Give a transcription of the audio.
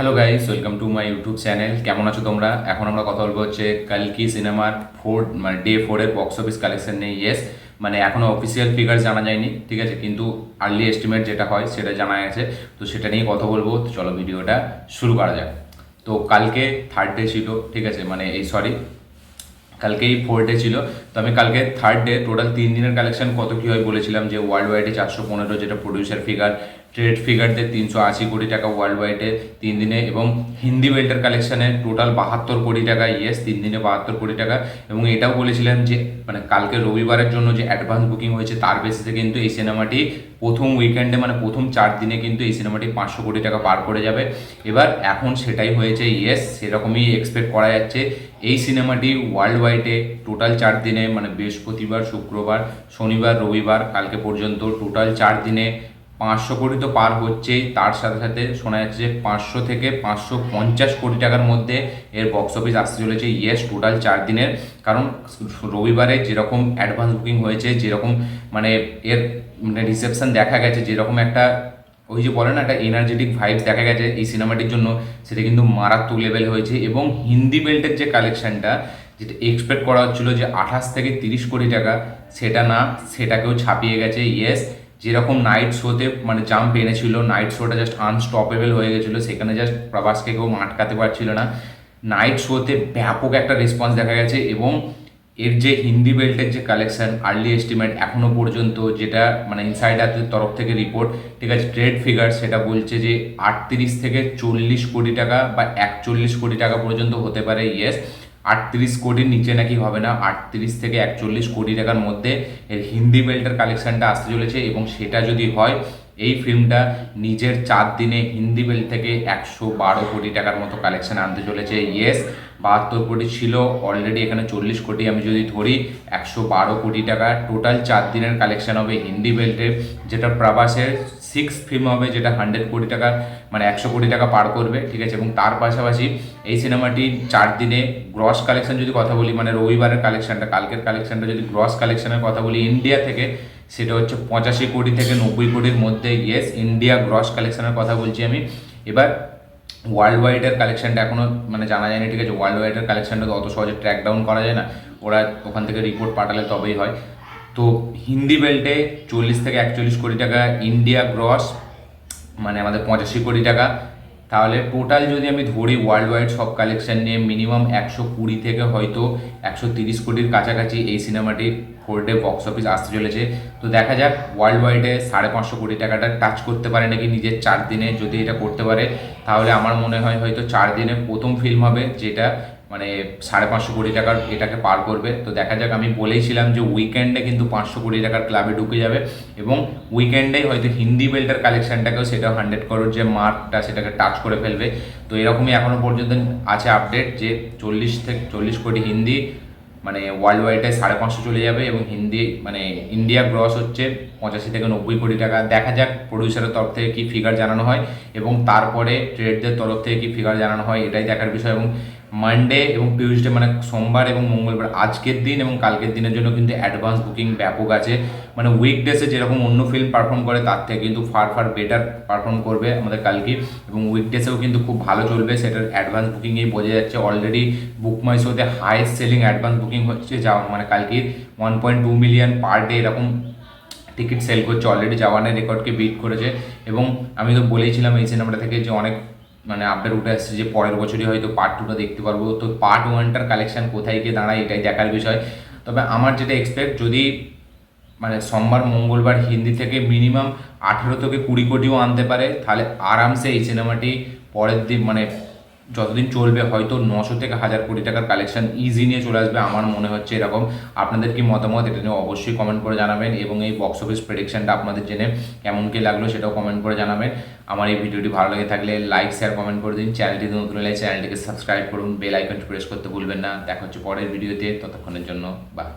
Hello guys, welcome to my YouTube channel. কেমন আছো তোমরা? এখন আমরা কথা বলবো হচ্ছে কালকি সিনেমার ডে 4 এর বক্স অফিস কালেকশন নিয়ে। ইয়েস, মানে এখনো অফিসিয়াল ফিগার জানা যায়নি, ঠিক আছে, কিন্তু আর্লি এস্টিমেট যেটা হয় সেটা জানা গেছে। তো সেটা নিয়ে কথা বলবো। তো চলো ভিডিওটা শুরু করা যাক। তো কালকে থার্ড ডে ছিল, ঠিক আছে, মানে কালকেই 4 ডে ছিল। তো আমি কালকে থার্ড ডে টোটাল 3 দিনের কালেকশন কত কী হয় বলেছিলাম যে ওয়ার্ল্ড ওয়াইডে 415, যেটা প্রডিউসার ফিগার, ট্রেড ফিগারদের 380 কোটি টাকা ওয়ার্ল্ড ওয়াইডে 3 দিনে, এবং হিন্দি বেল্টের কালেকশানে টোটাল 72 কোটি টাকা। ইয়েস, 3 দিনে 72 কোটি টাকা। এবং এটাও বলেছিলাম যে মানে কালকে রবিবারের জন্য যে অ্যাডভান্স বুকিং হয়েছে তার বেসিসে কিন্তু এই সিনেমাটি প্রথম উইকেন্ডে মানে প্রথম 4 দিনে কিন্তু এই সিনেমাটি 500 কোটি টাকা পার করে যাবে। এবার এখন সেটাই হয়েছে। ইয়েস, সেরকমই এক্সপেক্ট করা যাচ্ছে। এই সিনেমাটি ওয়ার্ল্ড ওয়াইডে টোটাল 4 দিনে মানে বৃহস্পতিবার, শুক্রবার, শনিবার, রবিবার, কালকে পর্যন্ত টোটাল 4 দিনে 500 কোটি তো পার হচ্ছেই। তার সাথে সাথে শোনা যাচ্ছে যে 500 থেকে 550 কোটি টাকার মধ্যে এর বক্স অফিস আসতে চলেছে। ইয়েস, টোটাল 4 দিনের। কারণ রবিবারে যেরকম অ্যাডভান্স বুকিং হয়েছে, যেরকম মানে এর মানে রিসেপশন দেখা গেছে, যেরকম একটা ওই যে বলে না একটা এনার্জেটিক ভাইবস দেখা গেছে এই সিনেমাটির জন্য, সেটা কিন্তু মারাত্মক লেভেল হয়েছে। এবং হিন্দি বেল্টের যে কালেকশনটা, যেটা এক্সপেক্ট করা হচ্ছিলো যে 28 থেকে 30 কোটি টাকা, সেটা না, সেটাকেও ছাপিয়ে গেছে। ইয়েস, যেরকম নাইট শোতে মানে জাম্প এনেছিল, নাইট শোটা জাস্ট আনস্টপেবল হয়ে গেছিলো, সেখানে জাস্ট প্রভাসকে কেউ আটকাতে পারছিল না। নাইট শোতে ব্যাপক একটা রেসপন্স দেখা গেছে। এবং এর যে হিন্দি বেল্টের যে কালেকশন আর্লি এস্টিমেট এখনও পর্যন্ত, যেটা মানে ইনসাইডারদের তরফ থেকে রিপোর্ট, ঠিক আছে, ট্রেড ফিগার সেটা বলছে যে 38 থেকে 40 কোটি টাকা বা 41 কোটি টাকা পর্যন্ত হতে পারে। ইয়েস, 38 কোটির নিচে নাকি হবে না, 38 থেকে 41 কোটি টাকার মধ্যে এর হিন্দি বেল্টের কালেকশনটা আসতে চলেছে। এবং সেটা যদি হয়, এই ফিল্মটা নিজের 4 দিনে হিন্দি বেল্ট থেকে 112 কোটি টাকার মতো কালেকশন আনতে চলেছে। ইয়েস, 72 কোটি ছিল অলরেডি, এখানে 40 কোটি আমি যদি ধরি, 112 কোটি টাকা টোটাল 4 দিনের কালেকশন হবে হিন্দি বেল্টের, যেটা প্রভাসের 6th ফিল্ম হবে, যেটা 100 কোটি টাকা মানে 100 কোটি টাকা পার করবে, ঠিক আছে। এবং তার পাশাপাশি এই সিনেমাটি 4 দিনে গ্রস কালেকশন যদি কথা বলি, মানে রবিবারের কালেকশনটা, কালকের কালেকশনটা যদি গ্রস কালেকশনের কথা বলি ইন্ডিয়া থেকে, সেটা হচ্ছে 85 কোটি থেকে 90 কোটির মধ্যে। ইয়েস, ইন্ডিয়া গ্রস কালেকশনের কথা বলছি আমি। এবার ওয়ার্ল্ড ওয়াইডের কালেকশনটা এখনও মানে জানা যায়নি, ঠিক আছে। ওয়ার্ল্ড ওয়াইডের কালেকশনটা তো অত সহজে ট্র্যাক ডাউন করা যায় না, ওরা ওখান থেকে রিপোর্ট পাঠালে তবেই হয়। তো হিন্দি বেল্টে 40 থেকে 41 কোটি টাকা, ইন্ডিয়া গ্রস মানে আমাদের 85 কোটি টাকা। তাহলে টোটাল যদি আমি ধরি ওয়ার্ল্ড ওয়াইড সব কালেকশন নিয়ে মিনিমাম 120 থেকে হয়তো 130 কোটির কাছাকাছি এই সিনেমাটির 4 ডে বক্স অফিস আসতে চলেছে। তো দেখা যাক ওয়ার্ল্ড ওয়াইডে 550 কোটি টাকাটা টাচ করতে পারে নাকি নিজের 4 দিনে। যদি এটা করতে পারে তাহলে আমার মনে হয় হয়তো 4 দিনে প্রথম ফিল্ম হবে যেটা মানে 550 কোটি টাকার এটাকে পার করবে। তো দেখা যাক, আমি বলেইছিলাম যে উইকেন্ডে কিন্তু 500 কোটি টাকার ক্লাবে ঢুকে যাবে, এবং উইকেন্ডেই হয়তো হিন্দি বেল্টের কালেকশনটাকেও সেটা 100 করোড় যে মার্কটা সেটাকে টাচ করে ফেলবে। তো এরকমই এখনও পর্যন্ত আছে আপডেট যে 40 থেকে 40 কোটি হিন্দি মানে ওয়ার্ল্ড ওয়াইডে 550 চলে যাবে, এবং হিন্দি মানে ইন্ডিয়া গ্রস হচ্ছে 85 থেকে 90 কোটি টাকা। দেখা যাক প্রডিউসারের তরফ থেকে কী ফিগার জানানো হয়, এবং তারপরে ট্রেডদের তরফ থেকে কী ফিগার জানানো হয়, এটাই দেখার বিষয়। এবং মানডে এবং টিউসডে মানে সোমবার এবং মঙ্গলবার, আজকের দিন এবং কালকের দিনের জন্য কিন্তু অ্যাডভান্স বুকিং ব্যাপক আছে। মানে উইকডেসে যেরকম অন্য ফিল্ম পারফর্ম করে তার থেকে কিন্তু ফার ফার বেটার পারফর্ম করবে আমাদের কালকে। এবং উইকডেসেও কিন্তু খুব ভালো চলবে, সেটার অ্যাডভান্স বুকিংয়েই বোঝা যাচ্ছে। অলরেডি বুক মাই শোতে হাইয়েস্ট সেলিং অ্যাডভান্স বুকিং হচ্ছে, যা মানে কালকে 1.2 মিলিয়ন পার ডে এরকম টিকিট সেল করছে। অলরেডি জাওয়ানের রেকর্ডকে বিট করেছে। এবং আমি তো বলেইছিলাম এই সিনেমাটা থেকে যে অনেক মানে আপডেট উঠে আসছে যে পরের বছরই হয়তো পার্ট 2টা দেখতে পারবো। তো পার্ট 1টার কালেকশন কোথায় গিয়ে দাঁড়ায় এটাই দেখার বিষয়। তবে আমার যেটা এক্সপেক্ট, যদি মানে সোমবার মঙ্গলবার হিন্দি থেকে মিনিমাম 18 থেকে 20 কোটিও আনতে পারে, তাহলে আরামসে এই সিনেমাটি পরের দিন মানে যতদিন চলবে হয়তো 900 থেকে 1000 কোটি টাকার কালেকশন ইজি নিয়ে চলে আসবে, আমার মনে হচ্ছে এরকম। আপনাদের কি মতামত এটা নিয়ে অবশ্যই কমেন্ট করে জানাবেন, এবং এই বক্স অফিস প্রেডিকশনটা আপনাদের জেনে কেমন কি লাগলো সেটাও কমেন্ট করে জানাবেন। আমার এই ভিডিওটি ভালো লেগে থাকলে লাইক শেয়ার কমেন্ট করে দিন। চ্যানেলটিতে নতুন হলে চ্যানেলটিকে সাবস্ক্রাইব করুন, বেল আইকনটি প্রেস করতে ভুলবেন না। দেখা হচ্ছে পরের ভিডিওতে, ততক্ষণের জন্য বাই।